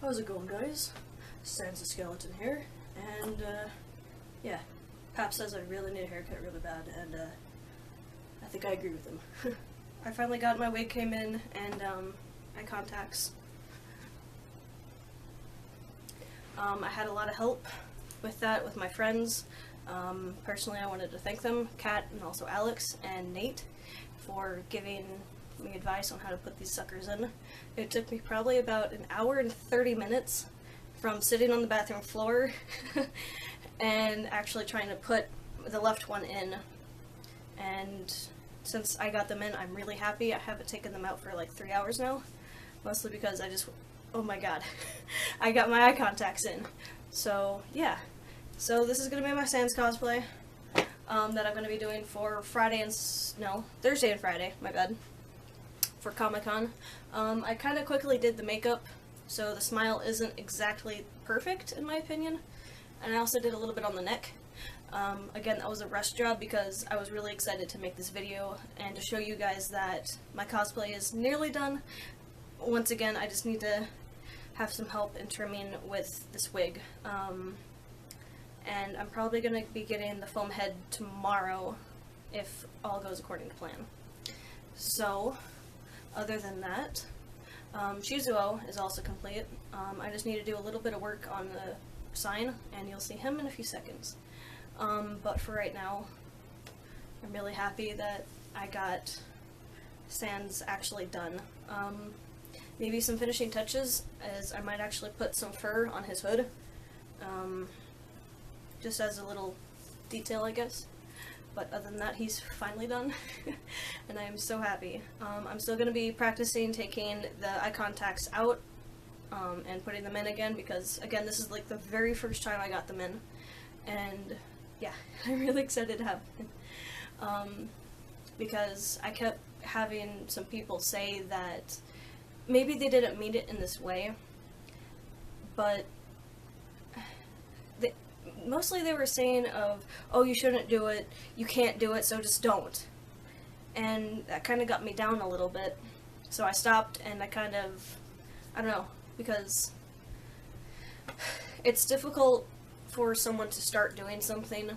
How's it going, guys? Sans the Skeleton here, and yeah, Pap says I really need a haircut really bad, and I think I agree with him. I finally got my wig came in, and eye contacts. I had a lot of help with that with my friends. Personally, I wanted to thank them, Kat and also Alex and Nate, for giving me advice on how to put these suckers in. It took me probably about an hour and 30 minutes from sitting on the bathroom floor and actually trying to put the left one in. And since I got them in, I'm really happy. I haven't taken them out for like 3 hours now, mostly because oh my god, I got my eye contacts in. So yeah, so this is going to be my Sans cosplay that I'm going to be doing for Thursday and Friday, my bad, for Comic-Con. I kind of quickly did the makeup, so the smile isn't exactly perfect in my opinion, and I also did a little bit on the neck. Again, that was a rush job because I was really excited to make this video and to show you guys that my cosplay is nearly done. Once again, I just need to have some help in trimming with this wig. And I'm probably going to be getting the foam head tomorrow if all goes according to plan. So, other than that, Shizuo is also complete. I just need to do a little bit of work on the sign, and you'll see him in a few seconds. But for right now, I'm really happy that I got Sans actually done. Maybe some finishing touches, as I might actually put some fur on his hood. Just as a little detail, I guess. But other than that, he's finally done, and I am so happy. I'm still going to be practicing taking the eye contacts out and putting them in again, because, again, this is like the very first time I got them in, and yeah, I'm really excited to have them. Because I kept having some people say that maybe they didn't mean it in this way, but mostly they were saying oh, you shouldn't do it, you can't do it, so just don't. And that kind of got me down a little bit. So I stopped, and I don't know, because it's difficult for someone to start doing something.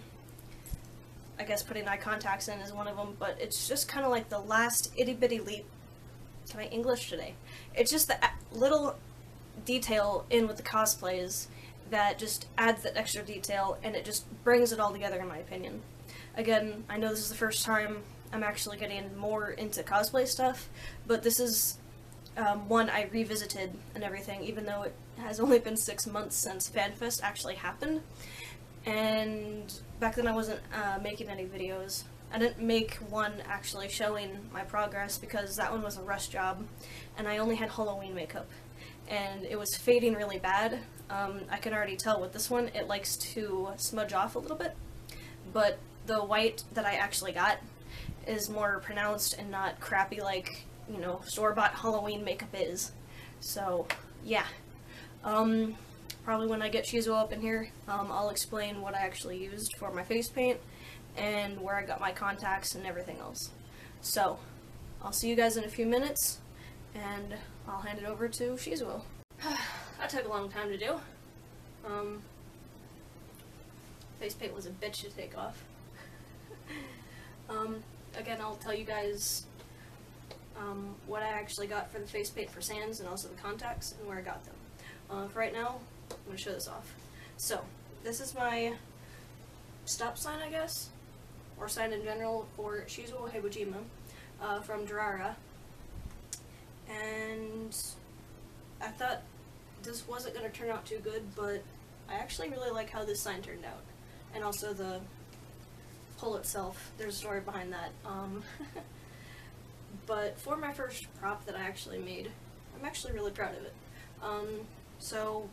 I guess putting eye contacts in is one of them, but it's just kind of like the last itty-bitty leap. Can I English today? It's just the little detail in with the cosplays that just adds that extra detail, and it just brings it all together, in my opinion. Again, I know this is the first time I'm actually getting more into cosplay stuff, but this is one I revisited and everything, even though it has only been 6 months since FanFest actually happened. And back then I wasn't making any videos. I didn't make one actually showing my progress because that one was a rush job, and I only had Halloween makeup, and it was fading really bad. I can already tell with this one it likes to smudge off a little bit, but the white that I actually got is more pronounced and not crappy like, you know, store-bought Halloween makeup is. So yeah, probably when I get Shizuo up in here, I'll explain what I actually used for my face paint and where I got my contacts and everything else. So I'll see you guys in a few minutes, and I'll hand it over to Shizuo. That took a long time to do. Face paint was a bitch to take off. Again, I'll tell you guys what I actually got for the face paint for Sans and also the contacts and where I got them. For right now, I'm going to show this off. So, this is my stop sign, I guess, or sign in general for Shizuo heiwajima from Durara. And I thought this wasn't going to turn out too good, but I actually really like how this sign turned out. And also the pull itself, there's a story behind that. But for my first prop that I actually made, I'm actually really proud of it. So,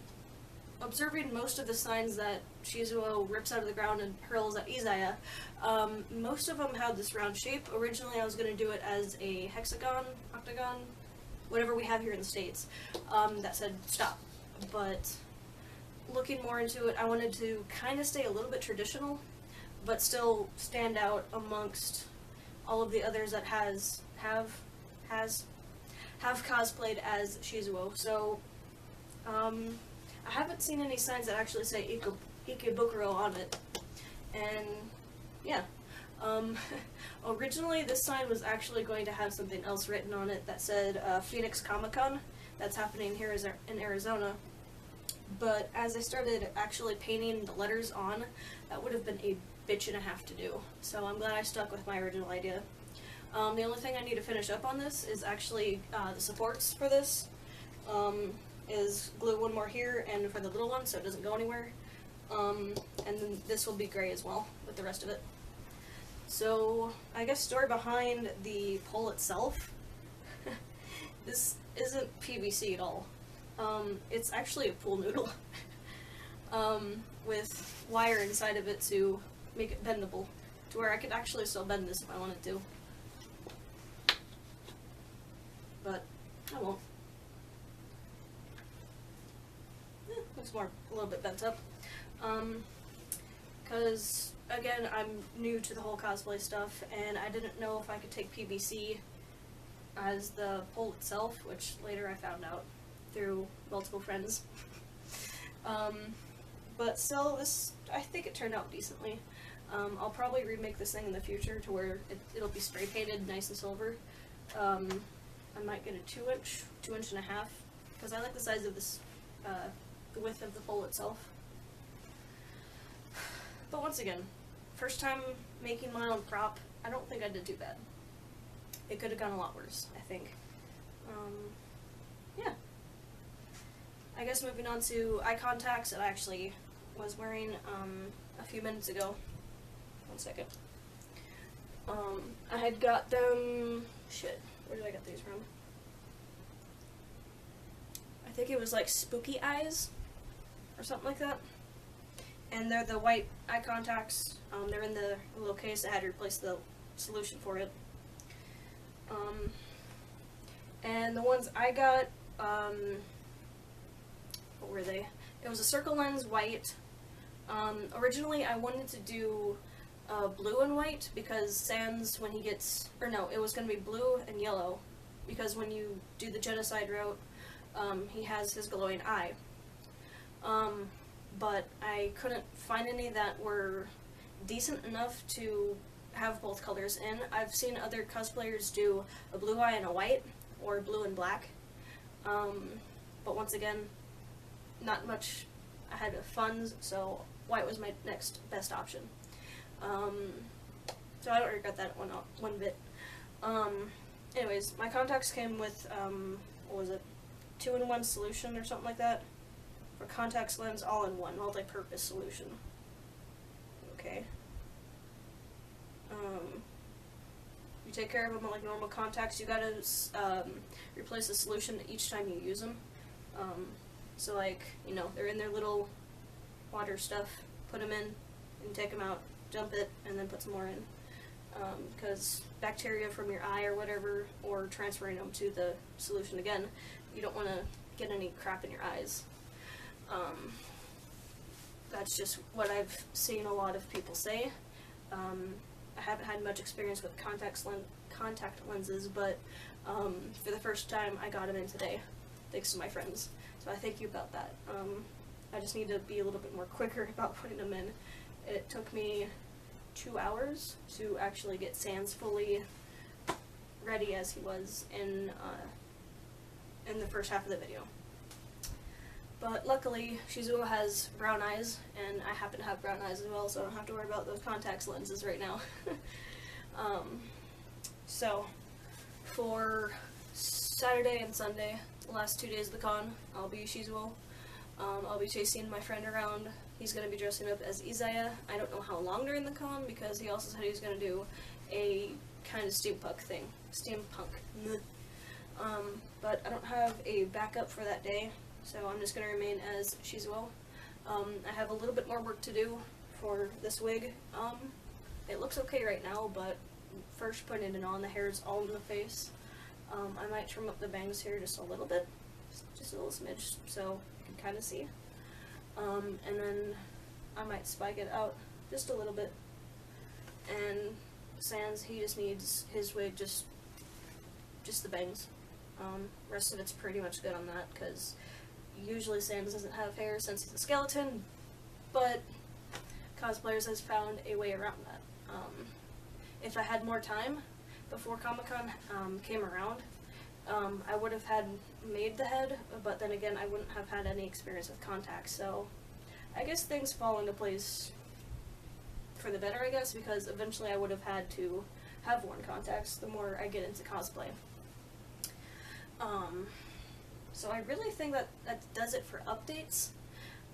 observing most of the signs that Shizuo rips out of the ground and hurls at Izaya, most of them had this round shape. Originally I was going to do it as a hexagon, octagon, whatever we have here in the States, that said stop. But looking more into it, I wanted to kind of stay a little bit traditional, but still stand out amongst all of the others that have have cosplayed as Shizuo. So I haven't seen any signs that actually say Ikebukuro on it, and yeah. Originally this sign was actually going to have something else written on it that said Phoenix Comic-Con. That's happening here in Arizona. But as I started actually painting the letters on, that would have been a bitch and a half to do. So I'm glad I stuck with my original idea. The only thing I need to finish up on this is actually the supports for this. Is glue one more here and for the little one so it doesn't go anywhere. And then this will be gray as well with the rest of it. So I guess story behind the pole itself. This isn't PVC at all. It's actually a pool noodle with wire inside of it to make it bendable, to where I could actually still bend this if I wanted to. But I won't. Looks a little bit bent up. Because, again, I'm new to the whole cosplay stuff, and I didn't know if I could take PVC as the pole itself, which later I found out through multiple friends. But still, I think it turned out decently. I'll probably remake this thing in the future to where it'll be spray painted nice and silver. I might get a 2 inch and a half, because I like the size of this, the width of the pole itself. But once again, first time making my own prop, I don't think I did too bad. It could have gone a lot worse, I think. Yeah. I guess moving on to eye contacts that I actually was wearing a few minutes ago. One second. I had got them... Shit, where did I get these from? I think it was like Spooky Eyes, or something like that. And they're the white eye contacts. They're in the little case. I had to replace the solution for it. And the ones I got, what were they? It was a circle lens white. Originally I wanted to do blue and white because Sans, when he gets, or no, it was going to be blue and yellow, because when you do the genocide route, he has his glowing eye. But I couldn't find any that were decent enough to have both colors in. I've seen other cosplayers do a blue eye and a white, or blue and black. But once again, not much I had funds, so white was my next best option. So I don't regret that one bit. Anyways, my contacts came with, what was it, 2-in-1 solution or something like that? For contacts lens all-in-one, multi-purpose solution. Okay. You take care of them like normal contacts. You gotta replace the solution each time you use them. So like, you know, they're in their little water stuff, put them in, and take them out, dump it, and then put some more in. Because bacteria from your eye or whatever, or transferring them to the solution again, you don't want to get any crap in your eyes. That's just what I've seen a lot of people say. I haven't had much experience with contact lenses, but for the first time I got them in today, thanks to my friends. So I thank you about that. I just need to be a little bit more quicker about putting them in. It took me 2 hours to actually get Sans fully ready as he was in the first half of the video. But luckily, Shizuo has brown eyes, and I happen to have brown eyes as well, so I don't have to worry about those contacts lenses right now. So, for Saturday and Sunday, the last 2 days of the con, I'll be Shizuo. I'll be chasing my friend around. He's going to be dressing up as Izaya. I don't know how long during the con, because he also said he was going to do a kind of steampunk thing. But I don't have a backup for that day, so I'm just going to remain as Shizuo. I have a little bit more work to do for this wig. It looks okay right now, but first putting it on, the hair is all in the face. I might trim up the bangs here just a little bit, just a little smidge, so you can kind of see. And then I might spike it out just a little bit. And Sans, he just needs his wig just just the bangs. Rest of it's pretty much good on that, because usually Sans doesn't have hair since he's a skeleton, but cosplayers has found a way around that. If I had more time before Comic-Con came around, I would have had made the head, but then again, I wouldn't have had any experience with contacts, so I guess things fall into place for the better, I guess, because eventually I would have had to have worn contacts the more I get into cosplay. So I really think that does it for updates.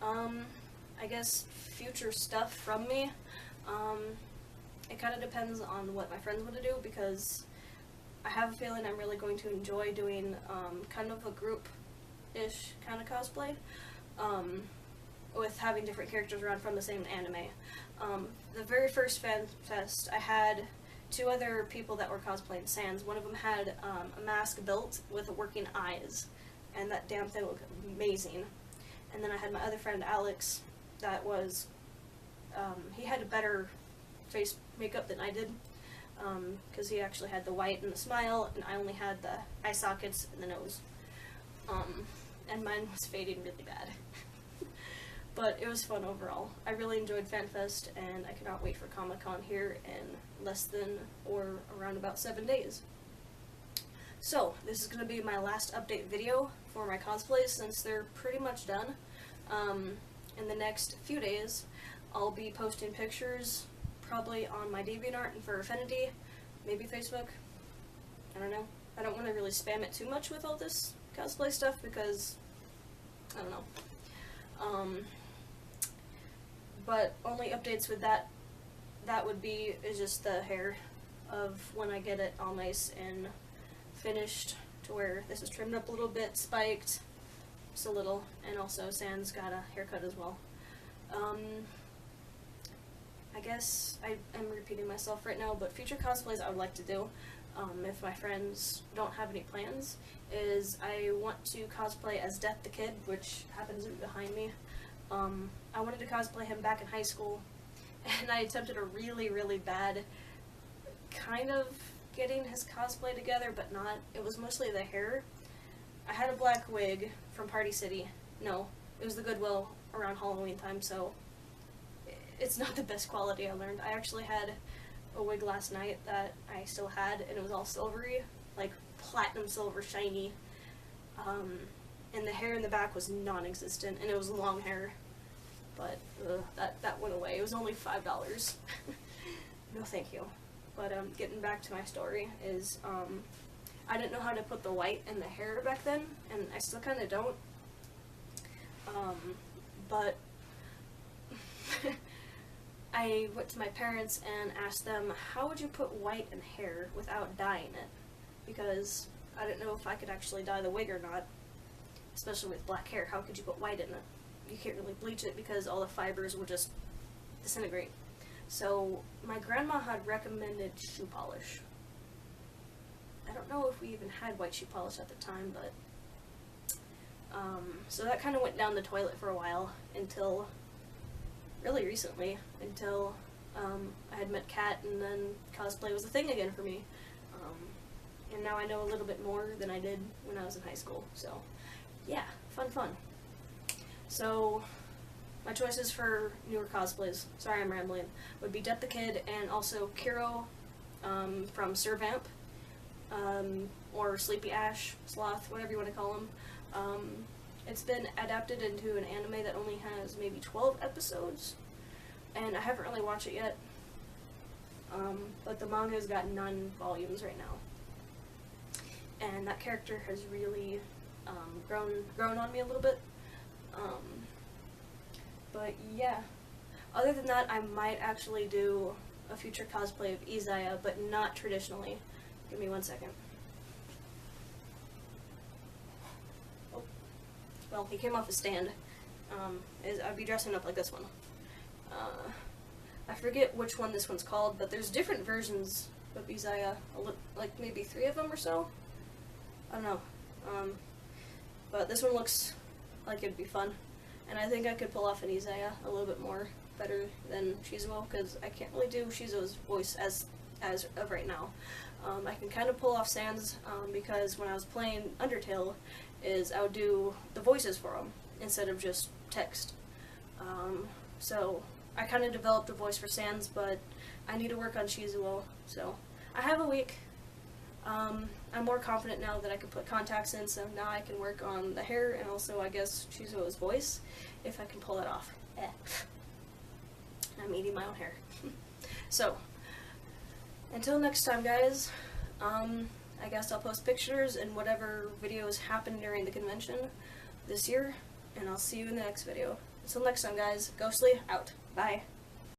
I guess future stuff from me, it kind of depends on what my friends want to do, because I have a feeling I'm really going to enjoy doing kind of a group-ish kind of cosplay, with having different characters around from the same anime. The very first fan fest, I had 2 other people that were cosplaying Sans. One of them had a mask built with working eyes, and that damn thing looked amazing. And then I had my other friend Alex, that was, he had a better face makeup than I did, because he actually had the white and the smile, and I only had the eye sockets and the nose. And mine was fading really bad. But it was fun overall. I really enjoyed FanFest, and I cannot wait for Comic-Con here in less than or around about 7 days. So, this is going to be my last update video for my cosplays, since they're pretty much done. In the next few days, I'll be posting pictures, probably on my DeviantArt and for Affinity, maybe Facebook. I don't know. I don't want to really spam it too much with all this cosplay stuff, because, I don't know. But only updates with that would be is just the hair of when I get it all nice and finished, to where this is trimmed up a little bit, spiked just a little, and also Sans got a haircut as well. I guess I am repeating myself right now, but future cosplays I would like to do, if my friends don't have any plans, is I want to cosplay as Death the Kid, which happens behind me. I wanted to cosplay him back in high school, and I attempted a really, really bad kind of getting his cosplay together, but not. It was mostly the hair. I had a black wig from Party City. No, it was the Goodwill around Halloween time, so it's not the best quality I learned. I actually had a wig last night that I still had, and it was all silvery, like platinum silver, shiny. And the hair in the back was non-existent, and it was long hair, but that went away. It was only $5. No thank you. But getting back to my story is, I didn't know how to put the white in the hair back then, and I still kind of don't, but I went to my parents and asked them, how would you put white in hair without dyeing it? Because I didn't know if I could actually dye the wig or not. Especially with black hair, how could you put white in it? You can't really bleach it because all the fibers will just disintegrate. So my grandma had recommended shoe polish. I don't know if we even had white shoe polish at the time, but so that kind of went down the toilet for a while, until really recently, until I had met Kat, and then cosplay was a thing again for me. And now I know a little bit more than I did when I was in high school, so yeah, fun. So, my choices for newer cosplays, sorry I'm rambling, would be Death the Kid, and also Kiro from Sir Vamp, or Sleepy Ash, Sloth, whatever you want to call him. It's been adapted into an anime that only has maybe 12 episodes, and I haven't really watched it yet, but the manga's got 9 volumes right now. And that character has really grown on me a little bit. But yeah, other than that, I might actually do a future cosplay of Izaya, but not traditionally. Give me 1 second. Oh, well, he came off his stand. I'd be dressing up like this one. I forget which one this one's called, but there's different versions of Izaya, like maybe 3 of them or so. I don't know. But this one looks like it'd be fun, and I think I could pull off an Izaya a little bit more better than Shizuo, because I can't really do Shizuo's voice as of right now. I can kind of pull off Sans because when I was playing Undertale, I would do the voices for them instead of just text. So I kind of developed a voice for Sans, but I need to work on shizuo. So I have a week. I'm more confident now that I can put contacts in, so now I can work on the hair and also, I guess, shizuo's voice, if I can pull it off. I'm eating my own hair. So, until next time, guys, I guess I'll post pictures and whatever videos happen during the convention this year, and I'll see you in the next video. Until next time, guys, Ghostly out. Bye.